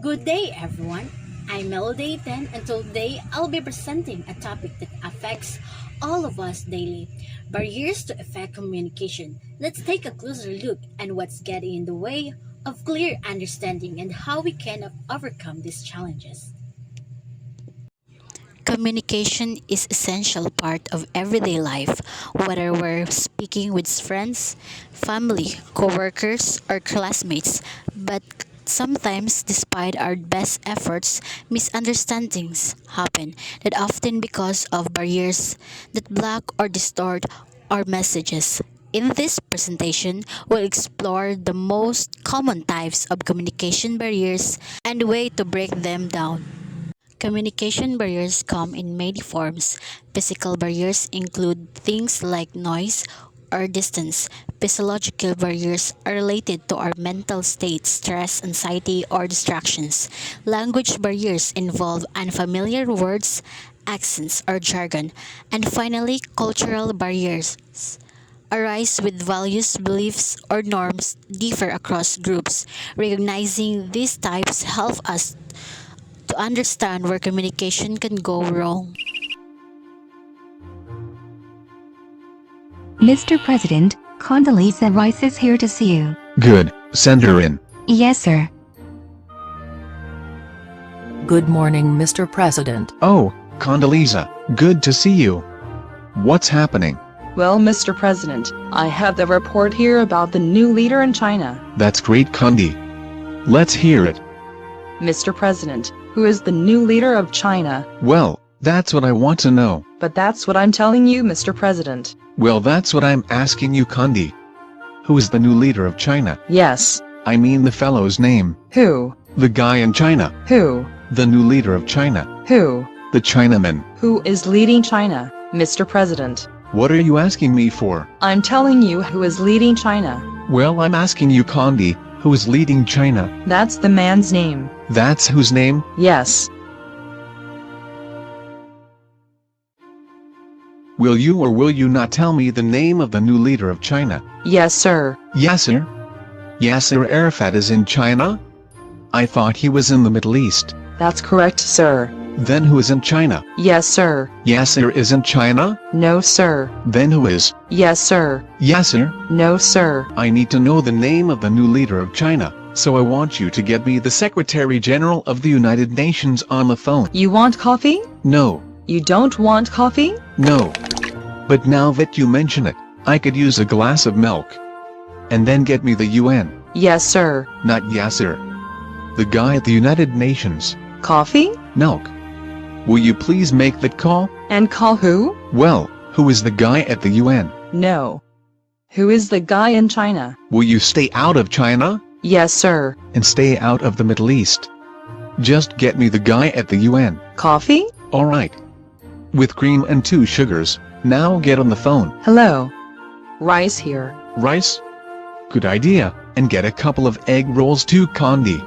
Good day, everyone. I'm Melody 10, and today I'll be presenting a topic that affects all of us daily: barriers to effective communication. Let's take a closer look at what's getting in the way of clear understanding and how we can overcome these challenges. Communication is essential part of everyday life, whether we're speaking with friends, family, coworkers, or classmates. But sometimes, despite our best efforts, misunderstandings happen that often because of barriers that block or distort our messages. In this presentation, we'll explore the most common types of communication barriers and way to break them down. Communication barriers come in many forms. Physical barriers include things like noise or distance. Physiological barriers are related to our mental state, stress, anxiety, or distractions. Language barriers involve unfamiliar words, accents, or jargon. And finally, cultural barriers arise with values, beliefs, or norms differ across groups. Recognizing these types help us to understand where communication can go wrong. Mr. President, Condoleezza Rice is here to see you. Good, send her in. Yes, sir. Good morning, Mr. President. Oh, Condoleezza, good to see you. What's happening? Well, Mr. President, I have the report here about the new leader in China. That's great, Condi. Let's hear it. Mr. President, who is the new leader of China? Well, that's what I want to know. But that's what I'm telling you, Mr. President. Well, that's what I'm asking you, Condi. Who is the new leader of China? Yes. I mean the fellow's name. Who? The guy in China. Who? The new leader of China. Who? The Chinaman. Who is leading China, Mr. President? What are you asking me for? I'm telling you who is leading China. Well, I'm asking you, Condi, who is leading China? That's the man's name. That's whose name? Yes. Will you or will you not tell me the name of the new leader of China? Yes, sir. Yasser? Yasser Arafat is in China? I thought he was in the Middle East. That's correct, sir. Then who is in China? Yes, sir. Yasser is in China? No, sir. Then who is? Yes, sir. Yasser? No, sir. I need to know the name of the new leader of China, so I want you to get me the Secretary General of the United Nations on the phone. You want coffee? No, You don't want coffee? no. But now that you mention it, I could use a glass of milk. And then get me the UN, Yes, sir. not Yasser. The guy at the United Nations. Coffee? Milk. Will you please make that call? And call who? Well, who is the guy at the UN? No. Who is the guy in China? Will you stay out of China? Yes, sir. And stay out of the Middle East? Just get me the guy at the UN. Coffee? Alright. With cream and 2 sugars. Now get on the phone. Hello. Rice here. Rice? Good idea. And get a couple of egg rolls too, Condi.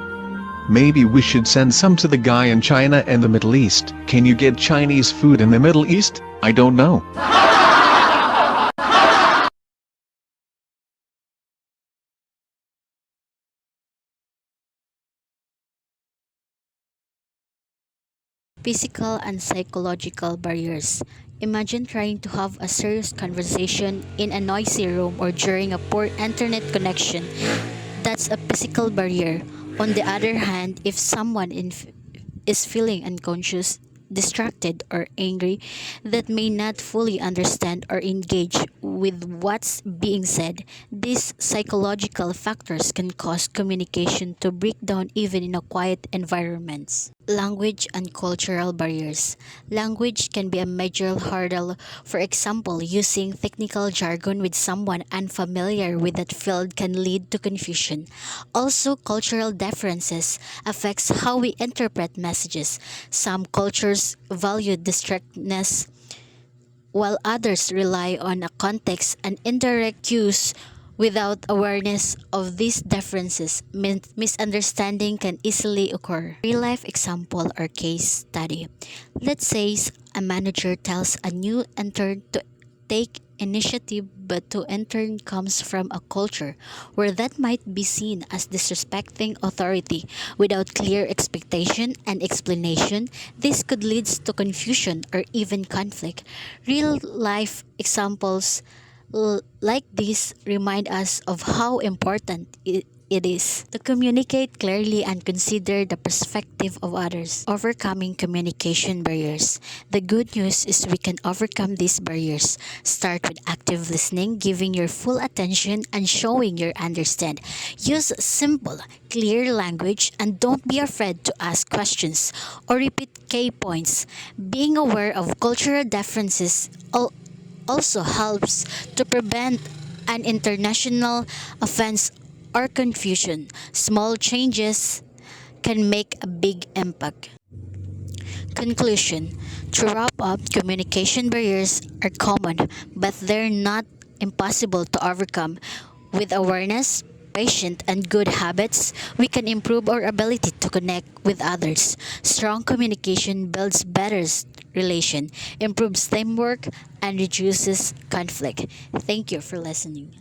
Maybe we should send some to the guy in China and the Middle East. Can you get Chinese food in the Middle East? I don't know. Physical and psychological barriers. Imagine trying to have a serious conversation in a noisy room or during a poor internet connection. That's a physical barrier. On the other hand, if someone is feeling unconscious, distracted, or angry, that may not fully understand or engage with what's being said, these psychological factors can cause communication to break down even in a quiet environments. Language and cultural barriers. Language can be a major hurdle. For example, using technical jargon with someone unfamiliar with that field can lead to confusion. Also, cultural differences affects how we interpret messages. Some cultures value distractness while others rely on a context and indirect cues. Without awareness of these differences, misunderstanding can easily occur. Real life example or case study. Let's say a manager tells a new intern to take initiative but to in turn comes from a culture where that might be seen as disrespecting authority without clear expectation and explanation, this could lead to confusion or even conflict. Real life examples like this remind us of how important it is to communicate clearly and consider the perspective of others. Overcoming communication barriers. The good news is we can overcome these barriers. Start with active listening, giving your full attention and showing your understand. Use simple, clear language and don't be afraid to ask questions or repeat key points. Being aware of cultural differences also helps to prevent an international offense or confusion. Small changes can make a big impact. Conclusion. To wrap up, communication barriers are common, but they're not impossible to overcome. With awareness, patience, and good habits, we can improve our ability to connect with others. Strong communication builds better relation, improves teamwork, and reduces conflict. Thank you for listening.